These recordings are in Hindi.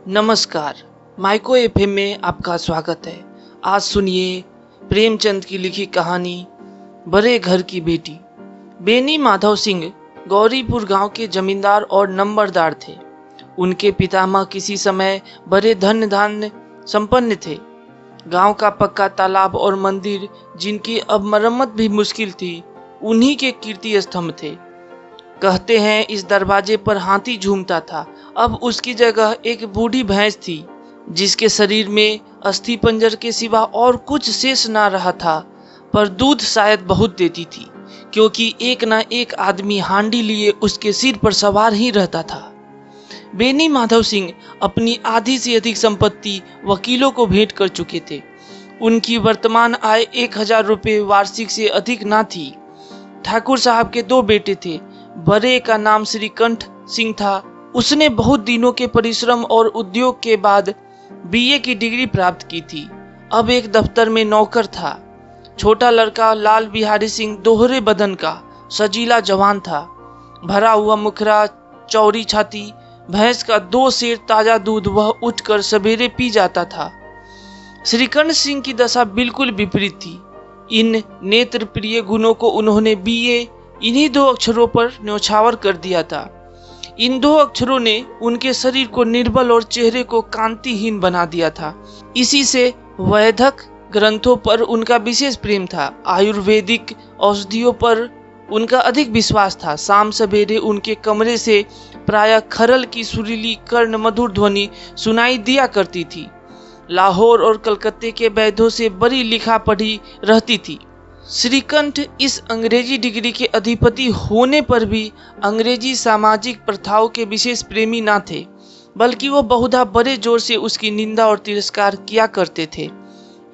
नमस्कार, माइको एफएम में आपका स्वागत है। आज सुनिए प्रेमचंद की लिखी कहानी बड़े घर की बेटी। बेनी माधव सिंह गौरीपुर गांव के जमींदार और नंबरदार थे। उनके पितामह किसी समय बड़े धन धान्य संपन्न थे। गांव का पक्का तालाब और मंदिर, जिनकी अब मरम्मत भी मुश्किल थी, उन्हीं के कीर्ति स्तंभ थे। कहते हैं इस दरवाजे पर हाथी झूमता था। अब उसकी जगह एक बूढ़ी भैंस थी, जिसके शरीर में अस्थि पंजर के सिवा और कुछ शेष ना रहा था, पर दूध शायद बहुत देती थी, क्योंकि एक ना एक आदमी हांडी लिए उसके सिर पर सवार ही रहता था। बेनी माधव सिंह अपनी आधी से अधिक संपत्ति वकीलों को भेंट कर चुके थे। उनकी वर्तमान आय 1000 रुपये वार्षिक से अधिक ना थी। ठाकुर साहब के 2 बेटे थे। बड़े का नाम श्रीकंठ सिंह था। उसने बहुत दिनों के परिश्रम और उद्योग के बाद बीए की डिग्री प्राप्त की थी। अब एक दफ्तर में नौकर था। छोटा लड़का लाल बिहारी सिंह दोहरे बदन का सजीला जवान था। भरा हुआ मुखरा, चौड़ी छाती, भैंस का 2 सेर ताजा दूध वह उठकर सवेरे पी जाता था। श्रीकंठ सिंह की दशा बिल्कुल विपरीत थी। इन नेत्र प्रिय गुणों को उन्होंने बीए इन्हीं 2 अक्षरों पर न्यौछावर कर दिया था। इन 2 अक्षरों ने उनके शरीर को निर्बल और चेहरे को कांतिहीन बना दिया था। इसी से वैदिक ग्रंथों पर उनका विशेष प्रेम था। आयुर्वेदिक औषधियों पर उनका अधिक विश्वास था। शाम सवेरे उनके कमरे से प्रायः खरल की सुरीली कर्ण मधुर ध्वनि सुनाई दिया करती थी। लाहौर और कलकत्ते के वैद्यों से बड़ी लिखा पढ़ी रहती थी। श्रीकंठ इस अंग्रेजी डिग्री के अधिपति होने पर भी अंग्रेजी सामाजिक प्रथाओं के विशेष प्रेमी न थे, बल्कि वो बहुधा बड़े जोर से उसकी निंदा और तिरस्कार किया करते थे।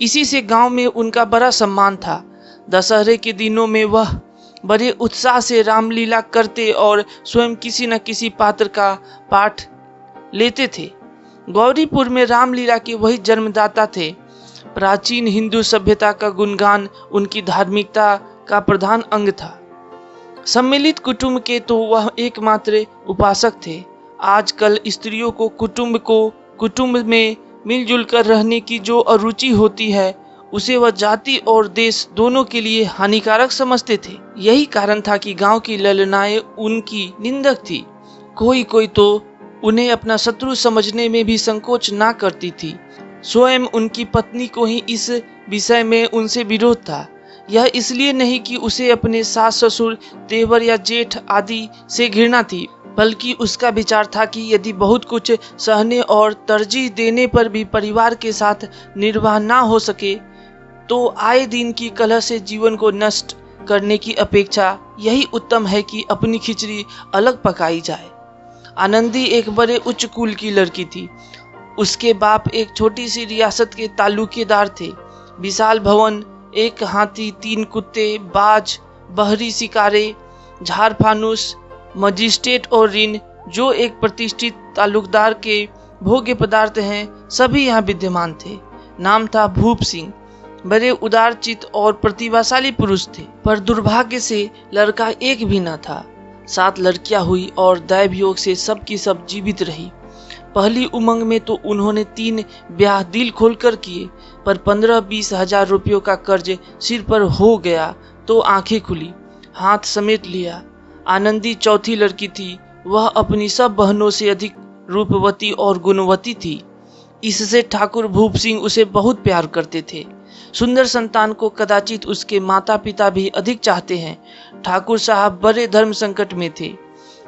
इसी से गांव में उनका बड़ा सम्मान था। दशहरे के दिनों में वह बड़े उत्साह से रामलीला करते और स्वयं किसी न किसी पात्र का पाठ लेते थे। गौरीपुर में रामलीला के वही जन्मदाता थे। प्राचीन हिंदू सभ्यता का गुणगान उनकी धार्मिकता का प्रधान अंग था। सम्मिलित कुटुंब के तो वह एकमात्र उपासक थे। आजकल स्त्रियों को कुटुंब में मिलजुल कर रहने की जो अरुचि होती है, उसे वह जाति और देश दोनों के लिए हानिकारक समझते थे। यही कारण था कि गांव की ललनाएं उनकी निंदक थी। कोई तो उन्हें अपना शत्रु समझने में भी संकोच ना करती थी। स्वयं उनकी पत्नी को ही इस विषय में उनसे विरोध था। यह इसलिए नहीं कि उसे अपने सास ससुर, देवर या जेठ आदि से घृणा थी, बल्कि उसका विचार था कि यदि बहुत कुछ सहने और तरजीह देने पर भी परिवार के साथ निर्वाह ना हो सके, तो आए दिन की कलह से जीवन को नष्ट करने की अपेक्षा यही उत्तम है कि अपनी खिचड़ी अलग पकाई जाए। आनंदी एक बड़े उच्च कुल की लड़की थी। उसके बाप एक छोटी सी रियासत के तालुकेदार थे। विशाल भवन, 1 हाथी, 3 कुत्ते, बाज, बहरी शिकारे, झारफानुस, मजिस्ट्रेट और ऋण, जो एक प्रतिष्ठित तालुकदार के भोग्य पदार्थ हैं, सभी यहाँ विद्यमान थे। नाम था भूप सिंह। बड़े उदारचित और प्रतिभाशाली पुरुष थे, पर दुर्भाग्य से लड़का एक भी न था। 7 लड़कियां हुई और दैव योग से सब की सब जीवित रही। पहली उमंग में तो उन्होंने 3 ब्याह दिल खोलकर किए, पर 15-20 हजार रुपयों का कर्ज सिर पर हो गया तो आंखें खुली, हाथ समेट लिया। आनंदी चौथी लड़की थी। वह अपनी सब बहनों से अधिक रूपवती और गुणवती थी। इससे ठाकुर भूप सिंह उसे बहुत प्यार करते थे। सुंदर संतान को कदाचित उसके माता पिता भी अधिक चाहते हैं। ठाकुर साहब बड़े धर्म संकट में थे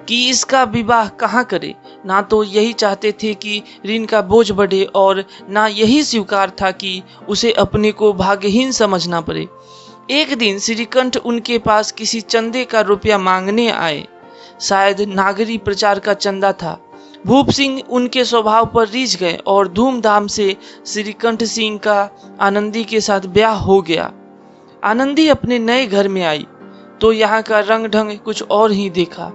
कि इसका विवाह कहाँ करे। ना तो यही चाहते थे कि ऋण का बोझ बढ़े, और ना यही स्वीकार था कि उसे अपने को भाग्यहीन समझना पड़े। एक दिन श्रीकंठ उनके पास किसी चंदे का रुपया मांगने आए। शायद नागरी प्रचार का चंदा था। भूप सिंह उनके स्वभाव पर रीझ गए और धूमधाम से श्रीकंठ सिंह का आनंदी के साथ ब्याह हो गया। आनंदी अपने नए घर में आई तो यहाँ का रंग ढंग कुछ और ही देखा।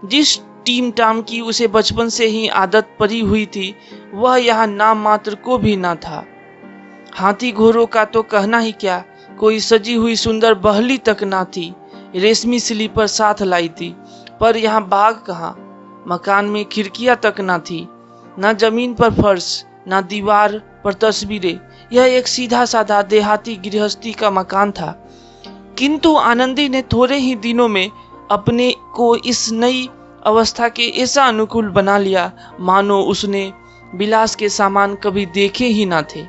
जिस टीम टाम की उसे बचपन से ही आदत पड़ी हुई थी, वह यहाँ नाम मात्र को भी ना था। हाथी घोड़ों का तो कहना ही क्या, कोई सजी हुई सुंदर बहली तक ना थी। रेशमी स्लीपर साथ लाई थी, पर यहाँ बाग कहाँ। मकान में खिड़कियां तक ना थी। ना जमीन पर फर्श, ना दीवार पर तस्वीरें। यह एक सीधा साधा देहाती गृहस्थी का मकान था। किंतु आनंदी ने थोड़े ही दिनों में अपने को इस नई अवस्था के ऐसा अनुकूल बना लिया मानो उसने विलास के सामान कभी देखे ही ना थे।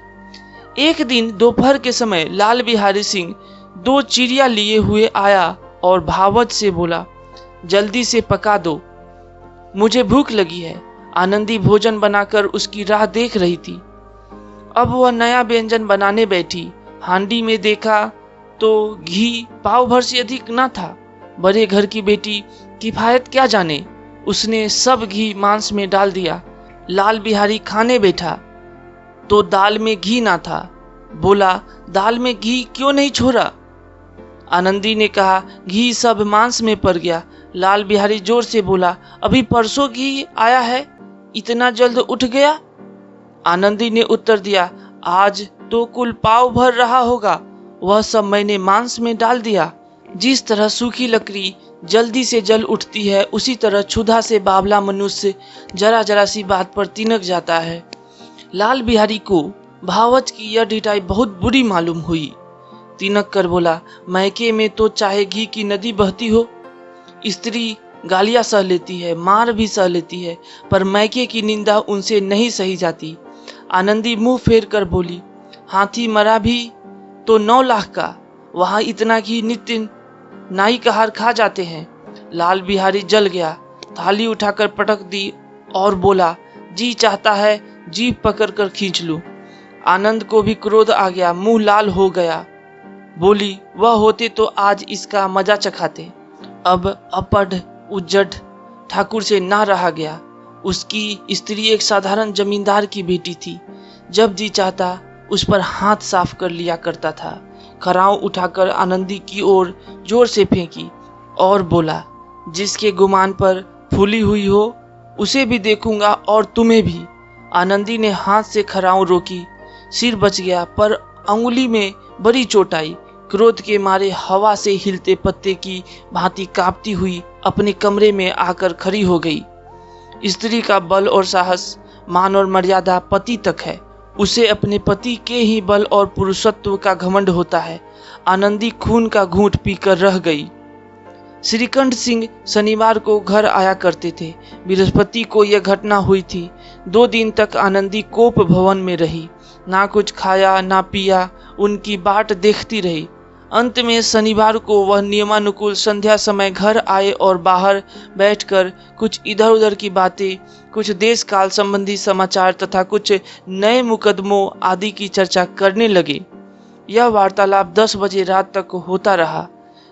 एक दिन दोपहर के समय लाल बिहारी सिंह 2 चिड़िया लिए हुए आया और भावच से बोला, जल्दी से पका दो, मुझे भूख लगी है। आनंदी भोजन बनाकर उसकी राह देख रही थी। अब वह नया व्यंजन बनाने बैठी। हांडी में देखा तो घी पाव भर से अधिक न था। बड़े घर की बेटी किफायत क्या जाने, उसने सब घी मांस में डाल दिया। लाल बिहारी खाने बैठा तो दाल में घी ना था। बोला, दाल में घी क्यों नहीं छोड़ा? आनंदी ने कहा, घी सब मांस में पड़ गया। लाल बिहारी जोर से बोला, अभी परसों घी आया है, इतना जल्द उठ गया? आनंदी ने उत्तर दिया, आज तो कुल पाव भर रहा होगा, वह सब मैंने मांस में डाल दिया। जिस तरह सूखी लकड़ी जल्दी से जल उठती है, उसी तरह क्षुधा से बावला मनुष्य जरा जरा सी बात पर तिनक जाता है। लाल बिहारी को भावच की यह ढिठाई बहुत बुरी मालूम हुई। तिनक कर बोला, मैके में तो चाहे घी की नदी बहती हो, स्त्री गालियां सह लेती है, मार भी सह लेती है, पर मैके की निंदा उनसे नहीं सही जाती। आनंदी मुंह फेर कर बोली, हाथी मरा भी तो 9 लाख का, वहां इतना घी नित्य नाई का हार खा जाते हैं। लाल बिहारी जल गया, थाली उठाकर पटक दी और बोला, जी चाहता है जीभ पकड़ कर खींच लूं। आनंद को भी क्रोध आ गया, मुंह लाल हो गया। बोली, वह होते तो आज इसका मजा चखाते। अब अपढ़ उज्जड़ ठाकुर से ना रहा गया। उसकी स्त्री एक साधारण जमींदार की बेटी थी। जब जी चाहता उस पर हाथ साफ कर लिया करता था। खराव उठाकर आनंदी की ओर जोर से फेंकी और बोला, जिसके गुमान पर फूली हुई हो उसे भी देखूंगा और तुम्हें भी। आनंदी ने हाथ से खराव रोकी, सिर बच गया, पर अंगुली में बड़ी चोट आई। क्रोध के मारे हवा से हिलते पत्ते की भांति कांपती हुई अपने कमरे में आकर खड़ी हो गई। स्त्री का बल और साहस, मान और मर्यादा पति तक है। उसे अपने पति के ही बल और पुरुषत्व का घमंड होता है। आनंदी खून का घूंट पीकर रह गई। श्रीकंठ सिंह शनिवार को घर आया करते थे। बृहस्पति को यह घटना हुई थी। 2 दिन तक आनंदी कोप भवन में रही, ना कुछ खाया ना पिया, उनकी बाट देखती रही। अंत में शनिवार को वह नियमानुकूल संध्या समय घर आए और बाहर बैठकर कुछ इधर उधर की बातें, कुछ देश काल संबंधी समाचार तथा कुछ नए मुकदमों आदि की चर्चा करने लगे। यह वार्तालाप 10 बजे रात तक होता रहा।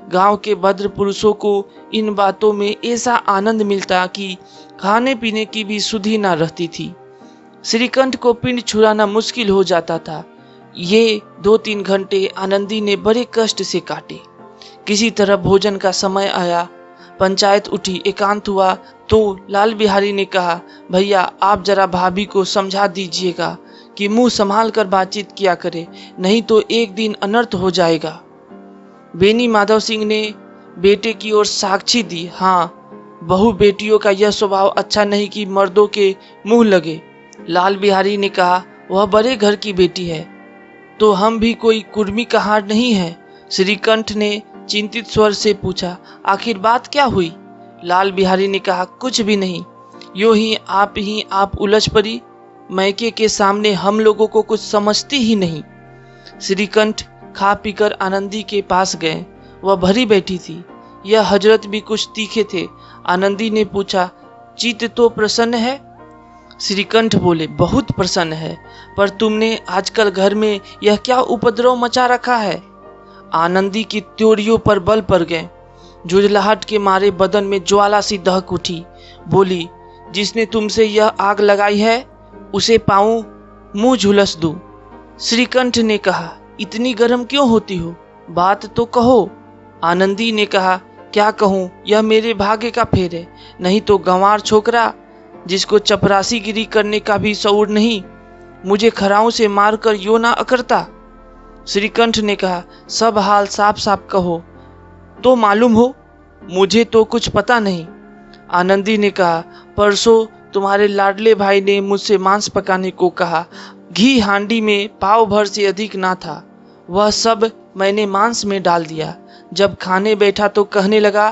गांव के भद्र पुरुषों को इन बातों में ऐसा आनंद मिलता कि खाने पीने की भी सुधि न रहती थी। श्रीकंठ को पिंड छुड़ाना मुश्किल हो जाता था। ये 2-3 घंटे आनंदी ने बड़े कष्ट से काटे। किसी तरह भोजन का समय आया, पंचायत उठी, एकांत हुआ तो लाल बिहारी ने कहा, भैया आप जरा भाभी को समझा दीजिएगा कि मुंह संभाल कर बातचीत किया करे, नहीं तो एक दिन अनर्थ हो जाएगा। बेनी माधव सिंह ने बेटे की ओर साक्षी दी, हाँ, बहू बेटियों का यह स्वभाव अच्छा नहीं कि मर्दों के मुंह लगे। लाल बिहारी ने कहा, वह बड़े घर की बेटी है तो हम भी कोई कुर्मी का हार नहीं है। श्रीकंठ ने चिंतित स्वर से पूछा, आखिर बात क्या हुई? लाल बिहारी ने कहा, कुछ भी नहीं, यूं ही आप उलझ पड़ी। मैके के सामने हम लोगों को कुछ समझती ही नहीं। श्रीकंठ खा पीकर आनंदी के पास गए। वह भरी बैठी थी। यह हजरत भी कुछ तीखे थे। आनंदी ने पूछा, चित्त तो प्रसन्न है? श्रीकंठ बोले, बहुत प्रसन्न है, पर तुमने आजकल घर में यह क्या उपद्रव मचा रखा है? आनंदी की त्योरियों पर बल पड़ गए। झुंझलाहट के मारे बदन में ज्वाला सी दहक उठी। बोली, जिसने तुमसे यह आग लगाई है उसे पाऊं मुंह झुलस दूं। श्रीकंठ ने कहा, इतनी गर्म क्यों होती हो? बात तो कहो। आनंदी ने कहा, क्या कहूं, यह मेरे भाग्य का फेर है, नहीं तो गंवार छोकरा जिसको चपरासीगिरी करने का भी शऊर नहीं, मुझे खराओं से मारकर यो ना अकड़ता। श्रीकंठ ने कहा, सब हाल साफ साफ कहो तो मालूम हो, मुझे तो कुछ पता नहीं। आनंदी ने कहा, परसों तुम्हारे लाडले भाई ने मुझसे मांस पकाने को कहा। घी हांडी में पाव भर से अधिक ना था। वह सब मैंने मांस में डाल दिया। जब खाने बैठा तो कहने लगा,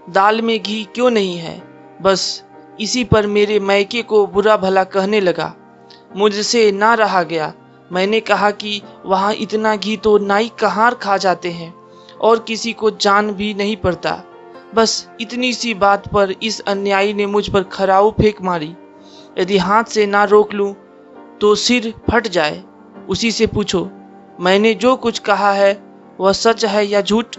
दाल में घी क्यों नहीं है। बस इसी पर मेरे मैके को बुरा भला कहने लगा। मुझसे ना रहा गया। मैंने कहा कि वहाँ इतना घी तो नाई कहाँ खा जाते हैं और किसी को जान भी नहीं पड़ता। बस इतनी सी बात पर इस अन्यायी ने मुझ पर खराऊ फेंक मारी। यदि हाथ से ना रोक लूं तो सिर फट जाए। उसी से पूछो, मैंने जो कुछ कहा है वह सच है या झूठ।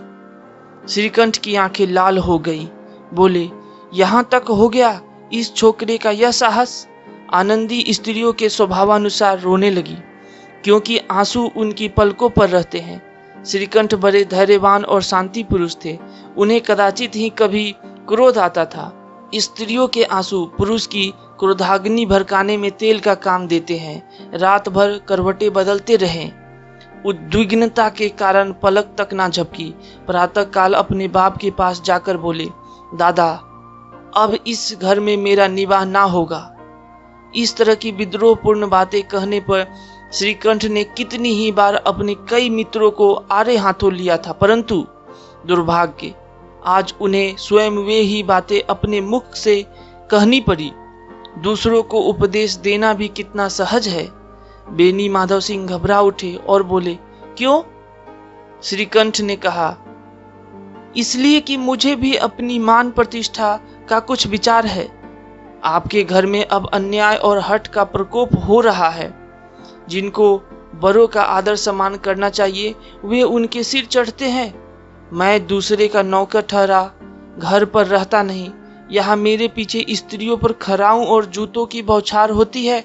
श्रीकंठ की आंखें लाल हो गई। बोले, यहाँ तक हो गया इस छोकरे का यह साहस। आनंदी स्त्रियों के स्वभावानुसार रोने लगी, क्योंकि आंसू उनकी पलकों पर रहते हैं। श्रीकंठ बड़े धैर्यवान और शांति पुरुष थे। उन्हें कदाचित ही कभी क्रोध आता था। स्त्रियों के आंसू पुरुष की क्रोधाग्नि भड़काने में तेल का काम देते हैं। रात भर करवटें बदलते रहे। उद्विग्नता के कारण पलक तक ना झपकी। प्रातः काल अपने बाप के पास जाकर बोले, दादा, अब इस घर में मेरा निवाह ना होगा। इस तरह की विद्रोहपूर्ण बातें कहने पर श्रीकंठ ने कितनी ही बार अपने कई मित्रों को आड़े हाथों लिया था, परंतु दुर्भाग्य, आज उन्हें स्वयं वे ही बातें अपने मुख से कहनी पड़ी। दूसरों को उपदेश देना भी कितना सहज है। बेनी माधव सिंह घबरा उठे और बोले, क्यों? श्रीकंठ ने कहा, इसलिए कि मुझे भी अपनी मान प्रतिष्ठा का कुछ विचार है। आपके घर में अब अन्याय और हठ का प्रकोप हो रहा है। जिनको बड़ों का आदर सम्मान करना चाहिए वे उनके सिर चढ़ते हैं। मैं दूसरे का नौकर ठहरा घर पर रहता नहीं। यहाँ मेरे पीछे स्त्रियों पर खराऊ और जूतों की बौछार होती है।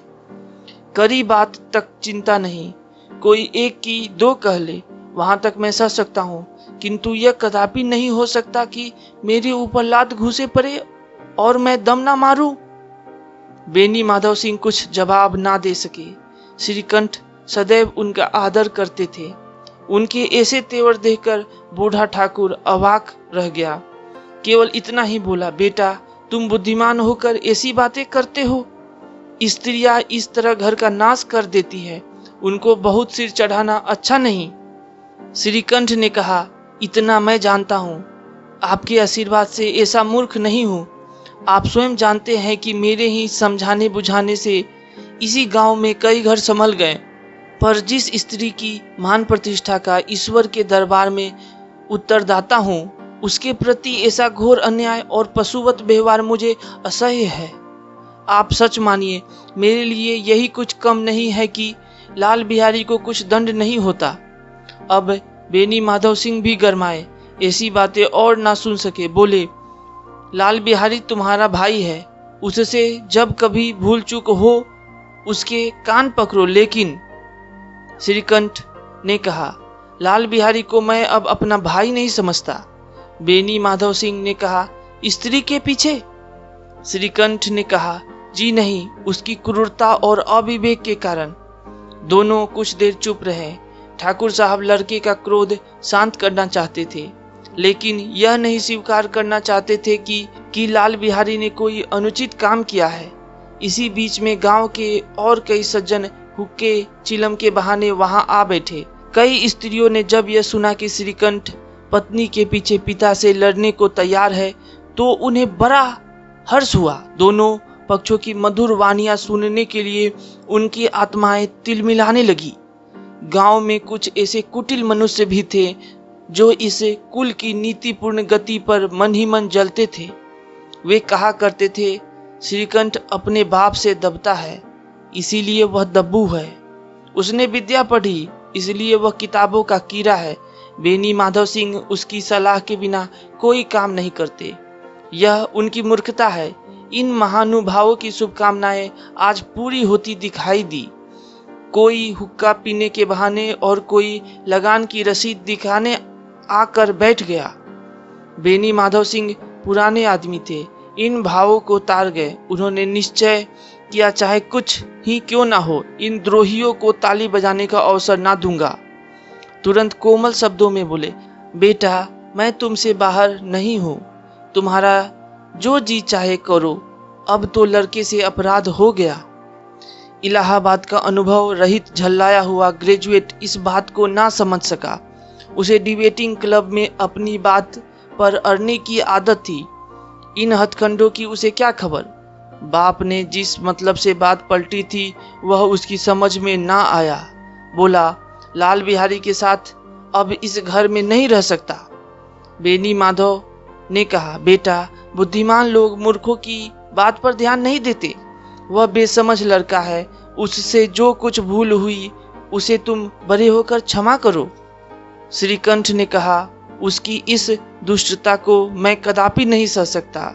करी बात तक चिंता नहीं, कोई एक की दो कह ले, वहां तक मैं सह सकता हूँ, किंतु यह कदापि नहीं हो सकता कि मेरे ऊपर लात घुसे पड़े और मैं दम ना मारूं। बेनी माधव सिंह कुछ जवाब ना दे सके। श्रीकंठ सदैव उनका आदर करते थे। उनके ऐसे तेवर देखकर बूढ़ा ठाकुर अवाक रह गया। केवल इतना ही बोला, बेटा, तुम बुद्धिमान होकर ऐसी बातें करते हो। स्त्रियां इस तरह घर का नाश कर देती है। उनको बहुत सिर चढ़ाना अच्छा नहीं। श्रीकंठ ने कहा, इतना मैं जानता हूँ। आपके आशीर्वाद से ऐसा मूर्ख नहीं हूँ। आप स्वयं जानते हैं कि मेरे ही समझाने बुझाने से इसी गांव में कई घर संभल गए। पर जिस स्त्री की मान प्रतिष्ठा का ईश्वर के दरबार में उत्तरदाता हूँ, उसके प्रति ऐसा घोर अन्याय और पशुवत व्यवहार मुझे असह्य है। आप सच मानिए, मेरे लिए यही कुछ कम नहीं है कि लाल बिहारी को कुछ दंड नहीं होता। अब बेनी माधव सिंह भी गरमाए, ऐसी बातें और ना सुन सके। बोले, लाल बिहारी तुम्हारा भाई है। उससे जब कभी भूल चूक हो उसके कान पकड़ो। लेकिन श्रीकंठ ने कहा, लाल बिहारी को मैं अब अपना भाई नहीं समझता। बेनी माधव सिंह ने कहा, स्त्री के पीछे? श्रीकंठ ने कहा, जी नहीं, उसकी क्रूरता और अविवेक के कारण। दोनों कुछ देर चुप रहे। ठाकुर साहब लड़के का क्रोध शांत करना चाहते थे, लेकिन यह नहीं स्वीकार करना चाहते थे कि लाल बिहारी ने कोई अनुचित काम किया है। इसी बीच में गांव के और कई सज्जन हुक्के चिलम के बहाने वहां आ बैठे। कई स्त्रियों ने जब यह सुना कि श्रीकंठ पत्नी के पीछे पिता से लड़ने को तैयार है तो उन्हें बड़ा हर्ष हुआ। दोनों पक्षों की मधुर वाणियां सुनने के लिए उनकी आत्माएं तिलमिलाने लगी। गांव में कुछ ऐसे कुटिल मनुष्य भी थे जो इस कुल की नीतिपूर्ण गति पर मन ही मन जलते थे। वे कहा करते थे, श्रीकंठ अपने बाप से दबता है, इसीलिए वह दब्बू है। उसने विद्या पढ़ी, इसलिए वह किताबों का कीड़ा है। बेनी माधव सिंह उसकी सलाह के बिना कोई काम नहीं करते। यह उनकी मूर्खता है। इन महानुभावों की शुभकामनाएं आज पूरी होती दिखाई दी। कोई हुक्का पीने के बहाने और कोई लगान की रसीद दिखाने आकर बैठ गया। बेनी माधव सिंह पुराने आदमी थे, इन भावों को तार गए। उन्होंने निश्चय किया, चाहे कुछ ही क्यों ना हो, इन द्रोहियों को ताली बजाने का अवसर ना दूंगा। तुरंत कोमल शब्दों में बोले, बेटा, मैं तुमसे बाहर नहीं हूँ, तुम्हारा जो जी चाहे करो। अब तो लड़के से अपराध हो गया। इलाहाबाद का अनुभव रहित झल्लाया हुआ ग्रेजुएट इस बात को ना समझ सका। उसे डिबेटिंग क्लब में अपनी बात पर अड़ने की आदत थी। इन हथकंडों की उसे क्या खबर। बाप ने जिस मतलब से बात पलटी थी वह उसकी समझ में ना आया। बोला, लाल बिहारी के साथ अब इस घर में नहीं रह सकता। बेनी माधव ने कहा, बेटा, बुद्धिमान लोग मूर्खों की बात पर ध्यान नहीं देते। वह बेसमझ लड़का है, उससे जो कुछ भूल हुई उसे तुम बड़े होकर क्षमा करो। श्रीकंठ ने कहा, उसकी इस दुष्टता को मैं कदापि नहीं सह सकता।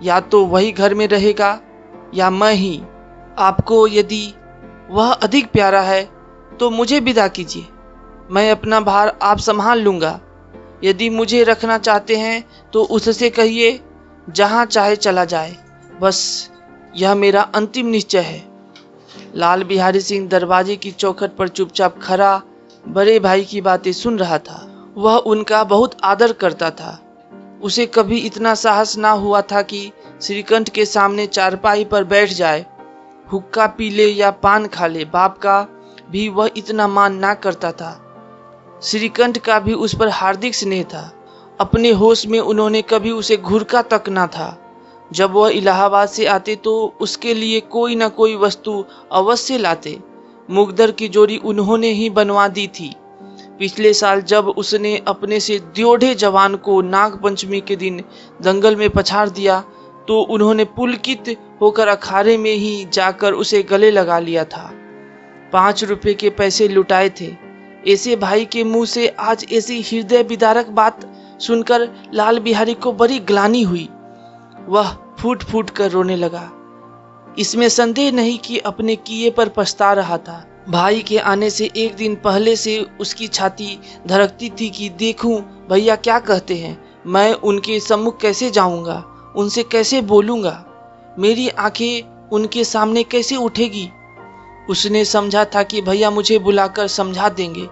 या तो वही घर में रहेगा या मैं ही। आपको यदि वह अधिक प्यारा है तो मुझे विदा कीजिए। मैं अपना भार आप संभाल लूंगा। यदि मुझे रखना चाहते हैं तो उससे कहिए जहां चाहे चला जाए। बस यह मेरा अंतिम निश्चय है। लाल बिहारी सिंह दरवाजे की चौखट पर चुपचाप खड़ा बड़े भाई की बातें सुन रहा था। वह उनका बहुत आदर करता था। उसे कभी इतना साहस ना हुआ था कि श्रीकंठ के सामने चारपाई पर बैठ जाए, हुक्का पी ले या पान खा ले। बाप का भी वह इतना मान ना करता था। श्रीकंठ का भी उस पर हार्दिक स्नेह था। अपने होश में उन्होंने कभी उसे घूरका तक ना था। जब वह इलाहाबाद से आते तो उसके लिए कोई न कोई वस्तु अवश्य लाते। मुगदर की जोड़ी उन्होंने ही बनवा दी थी। पिछले साल जब उसने अपने से द्योढ़े जवान को नाग पंचमी के दिन दंगल में पछाड़ दिया तो उन्होंने पुलकित होकर अखाड़े में ही जाकर उसे गले लगा लिया था। 5 रुपए के पैसे लुटाए थे। ऐसे भाई के मुंह से आज ऐसी हृदय विदारक बात सुनकर लाल बिहारी को बड़ी ग्लानि हुई। वह फूट फूट कर रोने लगा। इसमें संदेह नहीं कि अपने किए पर पछता रहा था। भाई के आने से एक दिन पहले से उसकी छाती धड़कती थी कि देखूं भैया क्या कहते हैं। मैं उनके सम्मुख कैसे जाऊंगा, उनसे कैसे बोलूंगा, मेरी आंखें उनके सामने कैसे उठेगी। उसने समझा था कि भैया मुझे बुलाकर समझा देंगे।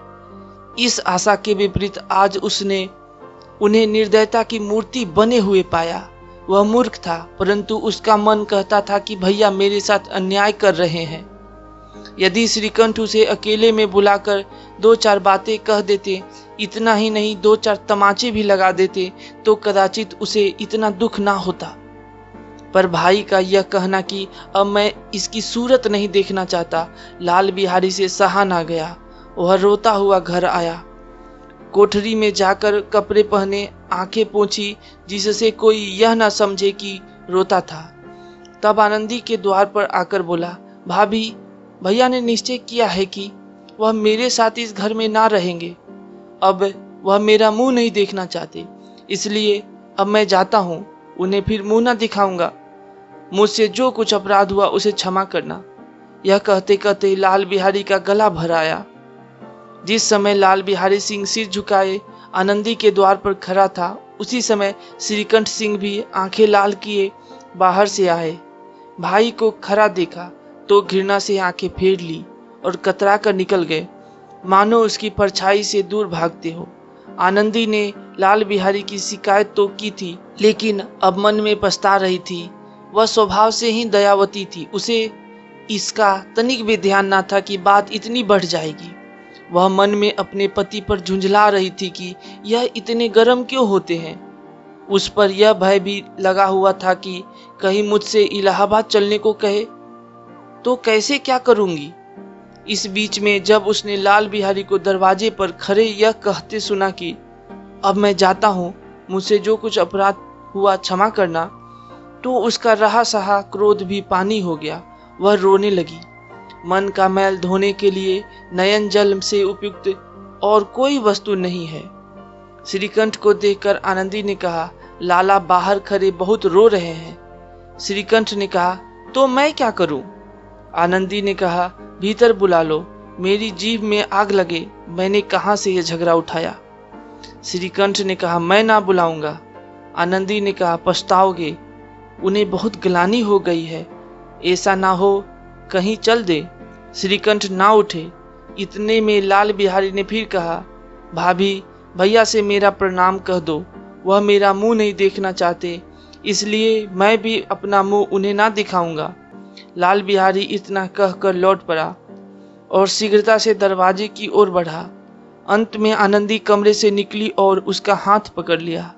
इस आशा के विपरीत आज उसने उन्हें निर्दयता की मूर्ति बने हुए पाया। वह मूर्ख था, परंतु उसका मन कहता था कि भैया मेरे साथ अन्याय कर रहे हैं। यदि श्रीकंठ उसे अकेले में बुलाकर 2-4 बातें कह देते, इतना ही नहीं 2-4 तमाचे भी लगा देते तो कदाचित उसे इतना दुख ना होता। पर भाई का यह कहना कि अब मैं इसकी सूरत नहीं देखना चाहता, लाल बिहारी से सहा ना गया। वह रोता हुआ घर आया। कोठरी में जाकर कपड़े पहने, आंखें पोंछी जिससे कोई यह ना समझे कि रोता था। तब आनंदी के द्वार पर आकर बोला, भाभी, भैया ने निश्चय किया है कि वह मेरे साथ इस घर में ना रहेंगे। अब वह मेरा मुंह नहीं देखना चाहते, इसलिए अब मैं जाता हूँ। उन्हें फिर मुंह ना दिखाऊंगा। मुझसे जो कुछ अपराध हुआ उसे क्षमा करना। यह कहते कहते लाल बिहारी का गला भर आया। जिस समय लाल बिहारी सिंह सिर झुकाए आनंदी के द्वार पर खड़ा था, उसी समय श्रीकंठ सिंह भी आंखें लाल किए बाहर से आए। भाई को खड़ा देखा तो घृणा से आंखें फेर ली और कतरा कर निकल गए, मानो उसकी परछाई से दूर भागते हो। आनंदी ने लाल बिहारी की शिकायत तो की थी, लेकिन अब मन में पछता रही थी। वह स्वभाव से ही दयावती थी। उसे इसका तनिक भी ध्यान न था कि बात इतनी बढ़ जाएगी। वह मन में अपने पति पर झुंझला रही थी कि यह इतने गर्म क्यों होते हैं। उस पर यह भय भी लगा हुआ था कि कहीं मुझसे इलाहाबाद चलने को कहे तो कैसे क्या करूंगी। इस बीच में जब उसने लाल बिहारी को दरवाजे पर खड़े यह कहते सुना कि अब मैं जाता हूँ, मुझसे जो कुछ अपराध हुआ क्षमा करना, तो उसका रहा सहा क्रोध भी पानी हो गया। वह रोने लगी। मन का मैल धोने के लिए नयन जल से उपयुक्त और कोई वस्तु नहीं है। श्रीकंठ को देखकर आनंदी ने कहा, लाला बाहर खड़े बहुत रो रहे हैं। श्रीकंठ ने कहा, तो मैं क्या करूं? आनंदी ने कहा, भीतर बुला लो, मेरी जीभ में आग लगे, मैंने कहां से यह झगड़ा उठाया। श्रीकंठ ने कहा, मैं ना बुलाऊंगा। आनंदी ने कहा, पछताओगे, उन्हें बहुत ग्लानि हो गई है, ऐसा ना हो कहीं चल दे। श्रीकंठ ना उठे। इतने में लाल बिहारी ने फिर कहा, भाभी, भैया से मेरा प्रणाम कह दो, वह मेरा मुंह नहीं देखना चाहते, इसलिए मैं भी अपना मुंह उन्हें ना दिखाऊंगा। लाल बिहारी इतना कहकर लौट पड़ा और शीघ्रता से दरवाजे की ओर बढ़ा। अंत में आनंदी कमरे से निकली और उसका हाथ पकड़ लिया।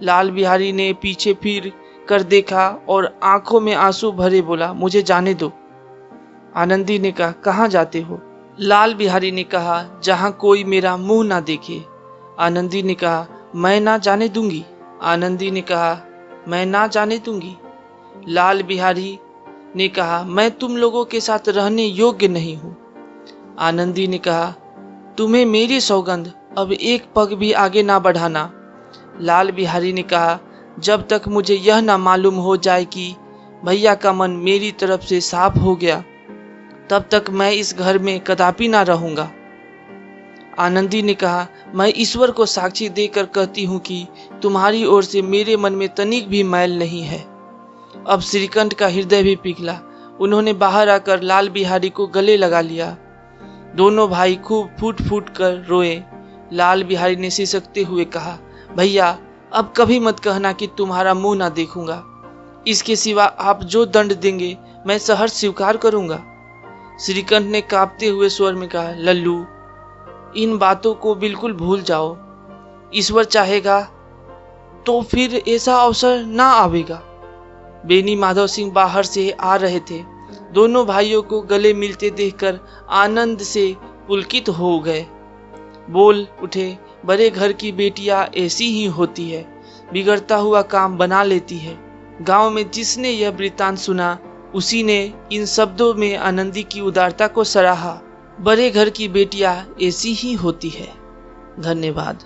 लाल बिहारी ने पीछे फिर कर देखा और आंखों में आंसू भरे बोला, मुझे जाने दो। आनंदी ने कहा, कहाँ जाते हो? लाल बिहारी ने कहा, जहां कोई मेरा मुंह ना देखे। आनंदी ने कहा, मैं ना जाने दूंगी। आनंदी ने कहा, मैं ना जाने दूंगी। लाल बिहारी ने कहा, मैं तुम लोगों के साथ रहने योग्य नहीं हूं। आनंदी ने कहा, तुम्हें मेरी सौगंध, अब एक पग भी आगे ना बढ़ाना। लाल बिहारी ने कहा, जब तक मुझे यह ना मालूम हो जाए कि भैया का मन मेरी तरफ से साफ हो गया, तब तक मैं इस घर में कदापि ना रहूंगा। आनंदी ने कहा, मैं ईश्वर को साक्षी देकर कहती हूँ कि तुम्हारी ओर से मेरे मन में तनिक भी मैल नहीं है। अब श्रीकंठ का हृदय भी पिघला। उन्होंने बाहर आकर लाल बिहारी को गले लगा लिया। दोनों भाई खूब फूट फूट कर रोए। लाल बिहारी ने सिसकते हुए कहा, भैया अब कभी मत कहना कि तुम्हारा मुंह ना देखूंगा। इसके सिवा आप जो दंड देंगे मैं सहर्ष स्वीकार करूंगा। श्रीकंठ ने कांपते हुए स्वर में कहा, लल्लू, इन बातों को बिल्कुल भूल जाओ। ईश्वर चाहेगा तो फिर ऐसा अवसर ना आवेगा। बेनी माधव सिंह बाहर से आ रहे थे। दोनों भाइयों को गले मिलते देखकर आनंद से पुलकित हो गए। बोल उठे, बड़े घर की बेटियां ऐसी ही होती है, बिगड़ता हुआ काम बना लेती है। गांव में जिसने यह वृत्तांत सुना उसी ने इन शब्दों में आनंदी की उदारता को सराहा। बड़े घर की बेटियां ऐसी ही होती है। धन्यवाद।